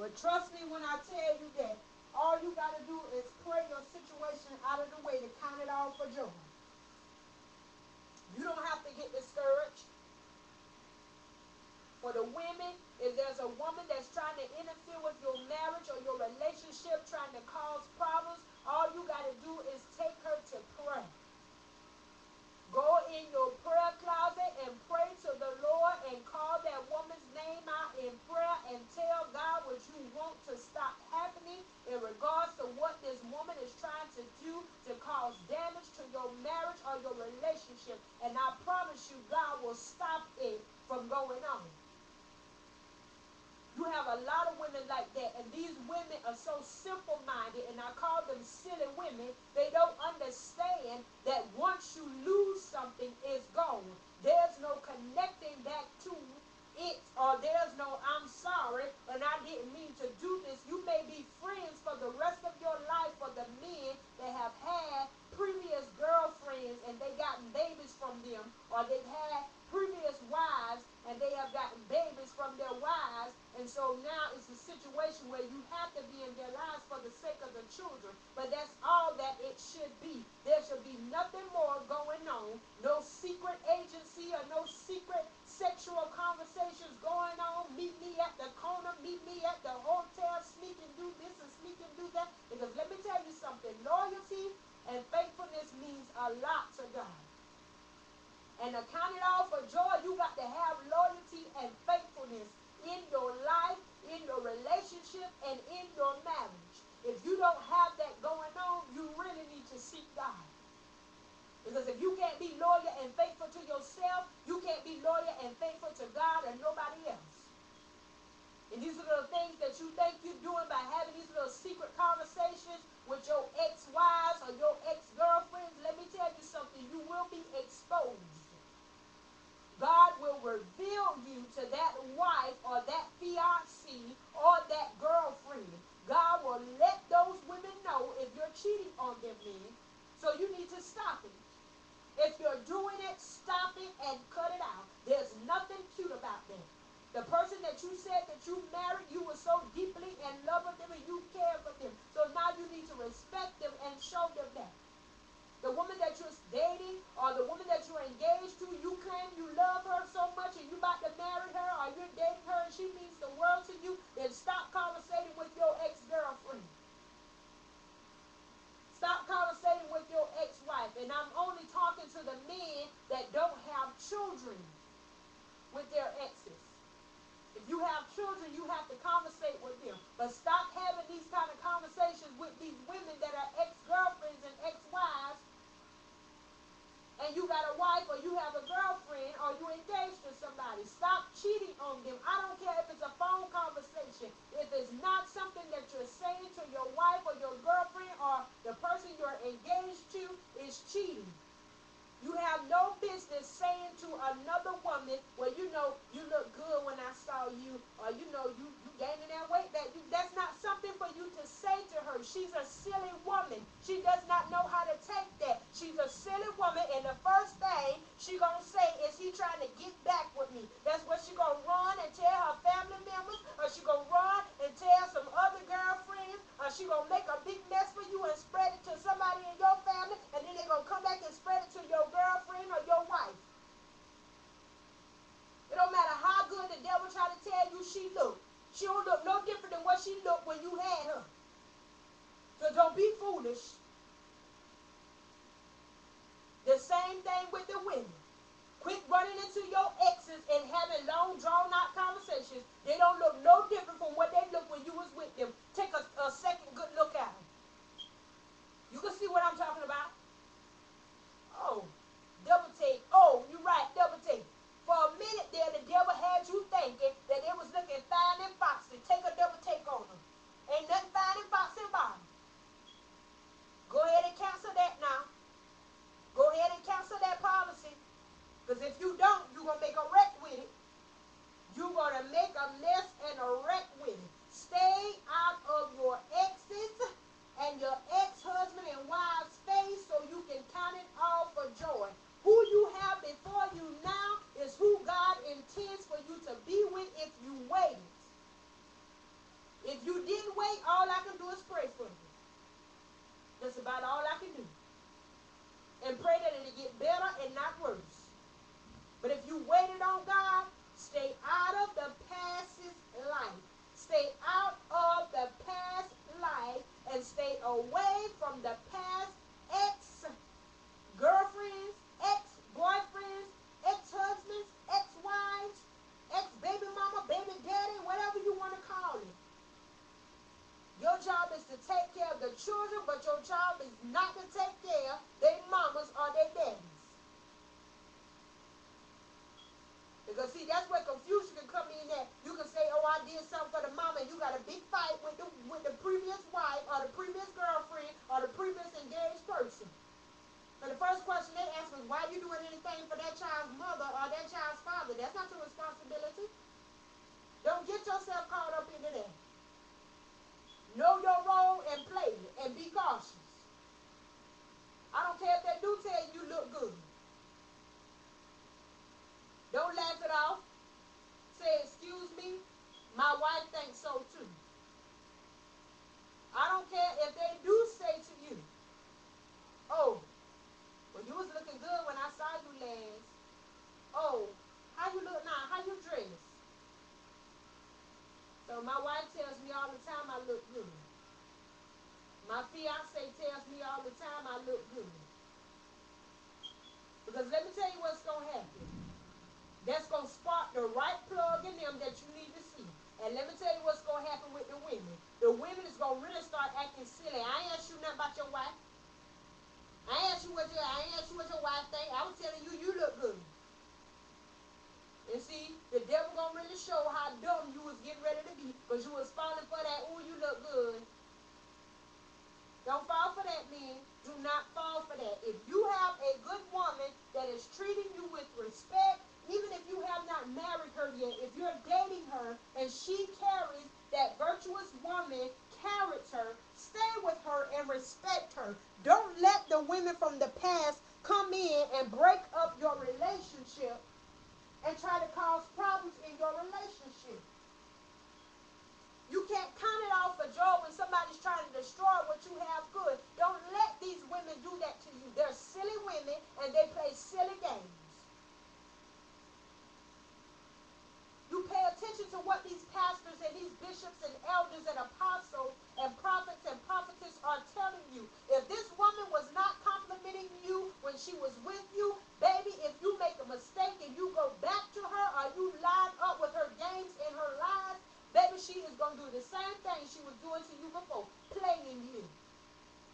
But trust me when I tell you that all you got to do is pray your situation out of the way to count it all for joy. You don't have to get discouraged. For the women, if there's a woman that's trying to interfere with your marriage or your relationship, trying to cause problems, all you got to do is take her to pray. Go in your prayer closet and pray to the Lord and call that woman's name out in prayer and tell God what you want to stop happening in regards to what this woman is trying to do to cause damage to your marriage or your relationship. And I promise you, God will stop it from going on. You have a lot of women like that, and these women are so simple-minded, and I call them silly women. They don't understand that once you lose something, it's gone. There's no connecting back to it, or there's no I'm sorry, and I didn't mean to do this. You may be friends for the rest of your life for the men that have had previous girlfriends, and they gotten babies from them, or they've had previous wives, and they have gotten babies from their wives, and so now it's a situation where you have to be in their lives for the sake of the children. But that's all that it should be. There should be nothing more going on. No secret agency or no secret sexual conversations going on. Meet me at the corner, meet me at the hotel, sneak and do this and sneak and do that. Because let me tell you something, loyalty and faithfulness means a lot to God. And to count it all for joy, you got to have loyalty and faithfulness in your life, in your relationship, and in your marriage. If you don't have that going on, you really need to seek God. Because if you can't be loyal and faithful to yourself, you can't be loyal and faithful to God and nobody else. And these are the things that you think you're doing by having these little secret conversations with your ex-wives or your ex-girlfriends. Let me tell you something. You will be exposed. God will reveal you to that wife or that fiancé or that girlfriend. God will let those women know if you're cheating on them, men. So you need to stop it. If you're doing it, stop it and cut it out. There's nothing cute about that. The person that you said that you married, you were so deeply in love with them and you cared for them. So now you need to respect them and show them that. The woman that you're dating or the woman that you're engaged to, you claim you love her so much and you're about to marry her or you're dating her and she means the world to you, then stop conversating with your ex-girlfriend. Stop conversating with your ex-wife. And I'm only talking to the men that don't have children with their exes. If you have children, you have to conversate with them. But stop having these kind of conversations with these women that are ex-girlfriends and ex-wives, and you got a wife or you have a girlfriend or you're engaged to somebody. Stop cheating on them. I don't care if it's a phone conversation. If it's not something that you're saying to your wife or your girlfriend or the person you're engaged to is cheating. You have no business saying to another woman, well, you know, you look good when I saw you, or you know, you gaining that weight. That's not something for you to say to her. She's a silly woman. She does not know how to take that. She's a silly woman, and the first thing she gonna say is he trying to get back with me. That's what she gonna run and tell her family members, or she gonna run and tell some other girlfriends, or she gonna make a big mess for you and spread it to somebody in your family, and then they gonna come back and spread it to your girlfriend or your wife. It don't matter how good the devil try to tell you she look. She don't look no different than what she looked when you had her. So don't be foolish. The same thing with the women. Quit running into your exes and having long, drawn-out conversations. They don't look no different from what they looked when you was with them. Take a second good look at them. You can see what I'm talking about. Oh, double take. Oh, you're right, double take. For a minute there, the devil had you thinking that it was looking fine and foxy. Take a double take on them. Ain't nothing fine and foxy about them. wait, all I can do is pray for you. That's about all I can do. And pray that it'll get better and not worse. But if you waited on God, stay out of the past's life. Stay out of the past life and stay away from the past ex-girlfriends, ex-boyfriends, ex-husbands, ex-wives, ex-baby mama, baby daddy, whatever you want to call it. Your job is to take care of the children, but your job is not to take care of their mamas or their daddies. Because see, that's where confusion can come in at. You can say, oh, I did something for the mama, and you got a big fight with the previous wife or the previous girlfriend or the previous engaged person. And the first question they ask is, why are you doing anything for that child's mother or that child's father? That's not your responsibility. Don't get yourself caught up into that. Know your role and play it, and be cautious. I don't care if they do tell you look good. Don't laugh it off. Say, excuse me, my wife thinks so too. I don't care if they do say to you, oh, well, you was looking good when I saw you last. Oh, how you look now? How you dress? So my wife tells me all the time I look good. My fiance tells me all the time I look good. Because let me tell you what's going to happen. That's going to spark the right plug in them that you need to see. And let me tell you what's going to happen with the women. The women is going to really start acting silly. I ain't asked you nothing about your wife. I ain't asked you what your wife think. I was telling you, you look good. And see, the devil going to really show how dumb you was getting ready to be. Because you was falling for that, ooh, you look good. Don't fall for that, men. Do not fall for that. If you have a good woman that is treating you with respect, even if you have not married her yet, if you're dating her and she carries that virtuous woman character, stay with her and respect her. Don't let the women from the past come in and break up your relationship and try to cause problems in your relationship. You can't count it off for joy when somebody's trying to destroy what you have good. Don't let these women do that to you. They're silly women and they play silly games. You pay attention to what these pastors and these bishops and elders and apostles and prophets and prophetess are telling you. If this woman was not complimenting you when she was with you, baby, if you make a mistake and you go back to her or you line up with her games and her lies, baby, she is going to do the same thing she was doing to you before. Playing you,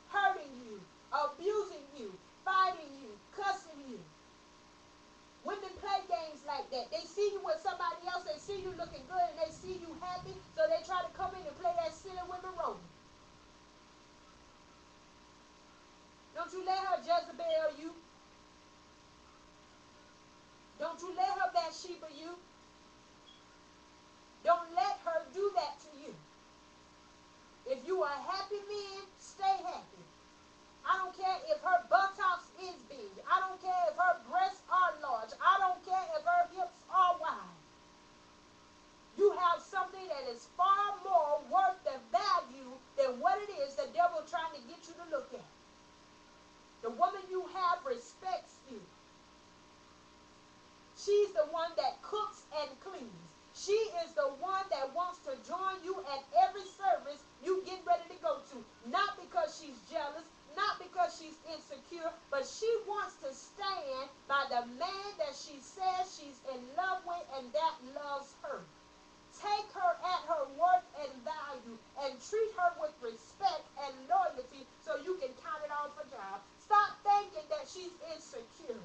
hurting you, abusing you, fighting you, cussing you. Women play games like that. They see you with somebody else, they see you looking good, and they see you happy, so they try to come in and play that silly women role. Don't you let her Jezebel you. Don't you let her Bathsheba you. Don't let her do that to you. If you are happy men, stay happy. I don't care if her buttocks is big. I don't care if her breasts are large. I don't care if her hips are wide. You have something that is far more worth the value than what it is the devil trying to get you to look at. The woman you have respects you. She's the one that cooks and cleans. She is the one that wants to join you at every service you get ready to go to. Not because she's jealous, not because she's insecure, but she wants to stand by the man that she says she's in love with and that loves her. Take her at her worth and value and treat her with respect and loyalty so you can count it all for job. Stop thinking that she's insecure.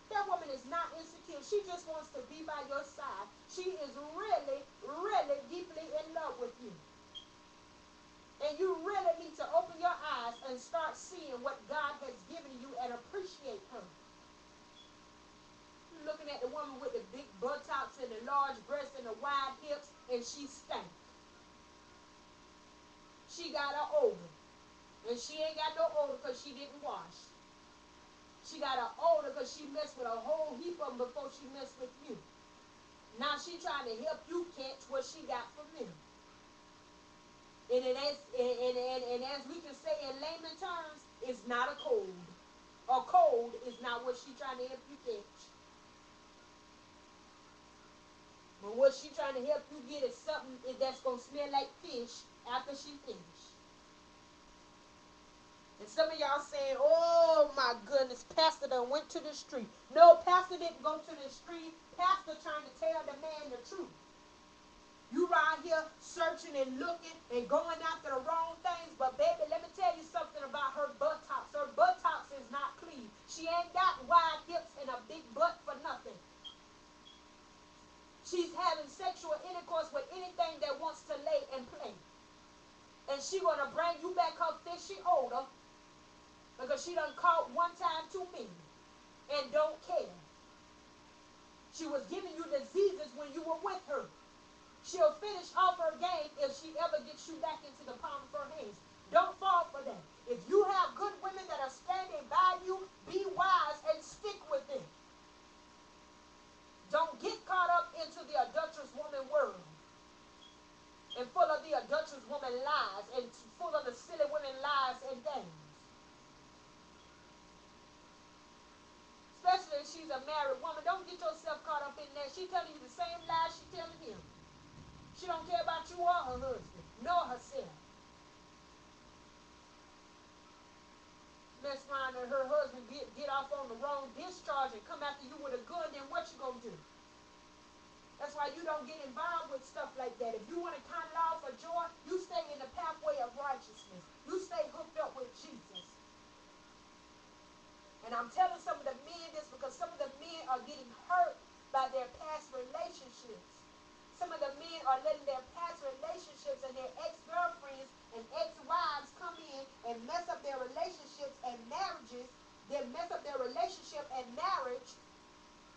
That woman is not insecure. She just wants to be by your side. She is really, really deeply in love with you. And you really need to open your eyes and start seeing what God has given you and appreciate her. You're looking at the woman with the big buttocks and the large breasts and the wide hips, and she stank. She got her odor. And she ain't got no odor because she didn't wash. She got her odor because she messed with a whole heap of them before she messed with you. Now she trying to help you catch what she got from them. And as we can say in layman terms, it's not a cold. A cold is not what she trying to help you catch. But what she trying to help you get is something that's going to smell like fish after she finished. And some of y'all saying, oh my goodness, Pastor done went to the street. No, Pastor didn't go to the street. Pastor trying to tell the man the truth. You right here searching and looking and going after the wrong things. But baby, let me tell you something about her buttocks. Her buttocks is not clean. She ain't got wide hips and a big butt for nothing. She's having sexual intercourse with anything that wants to lay and play. And she gonna bring you back her fishy odor because she done caught one time too many and don't care. She was giving you diseases when you were with her. She'll finish off her game if she ever gets you back into the palm of her hands. Don't fall for that. If you have good women that are standing by you, be wise and stick with them. Don't get caught up into the adulterous woman world and full of the adulterous woman lies and full of the silly women lies and things. Especially if she's a married woman. Don't get yourself caught up in that. She's telling you the same lies she's telling him. She don't care about you or her husband, nor herself. Mess around and her husband get off on the wrong discharge and come after you with a gun, then what you gonna do? That's why you don't get involved with stuff like that. If you want to count it all for joy, you stay in the pathway of righteousness. You stay hooked up with Jesus. And I'm telling some of the men this because some of the men are getting hurt by their past relationships. Some of the men are letting their past relationships and their ex-girlfriends and ex-wives come in and mess up their relationships and marriages. They mess up their relationship and marriage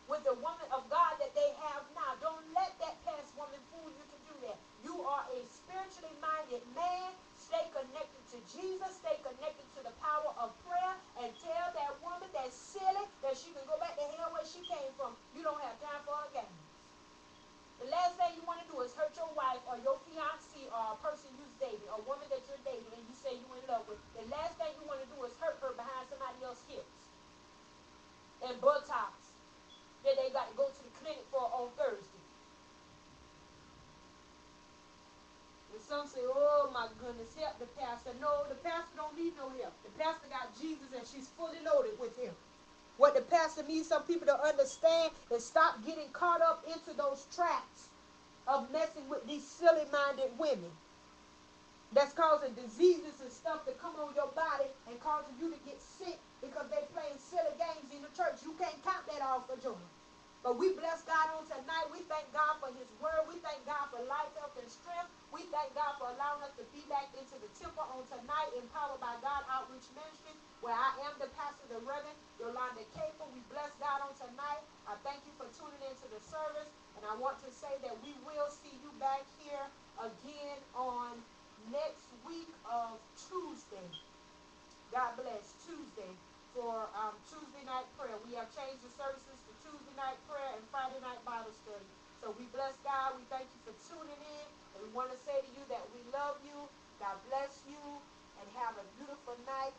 with the woman of God that they have now. Don't let that past woman fool you to do that. You are a spiritually minded man. Stay connected to Jesus. Stay connected to the power of prayer and tell that woman that's silly that she can go back to hell where she came from. You don't have time for her games. The last thing you want to do is hurt your wife or your fiancé or a person you're dating, a woman that you're dating and you say you're in love with. The last thing you want to do is hurt her behind somebody else's hips and buttocks that they got to go to the clinic for on Thursday. And some say, oh my goodness, help the pastor. No, the pastor don't need no help. The pastor got Jesus and she's fully loaded with him. What the pastor needs some people to understand is stop getting caught up into those traps of messing with these silly-minded women that's causing diseases and stuff to come on your body and causing you to get sick because they playing silly games in the church. You can't count that all for joy. But we bless God on tonight. We thank God for his word. We thank God for life, health, and strength. We thank God for allowing us to be back into the temple on tonight, empowered by God Outreach Ministries, where I am the pastor, the Reverend Yolanda Capel. We bless God on tonight. I thank you for tuning into the service. And I want to say that we will see you back here again on next week of Tuesday. God bless. Tuesday. For Tuesday night prayer. We have changed the services to Tuesday night prayer and Friday night Bible study. So we bless God. We thank you for tuning in. And we want to say to you that we love you. God bless you. And have a beautiful night.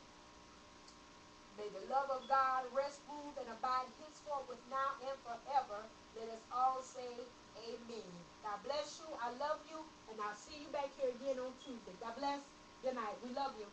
May the love of God rest, rule, and abide henceforth with now and forever. Let us all say amen. God bless you. I love you. And I'll see you back here again on Tuesday. God bless. Good night. We love you.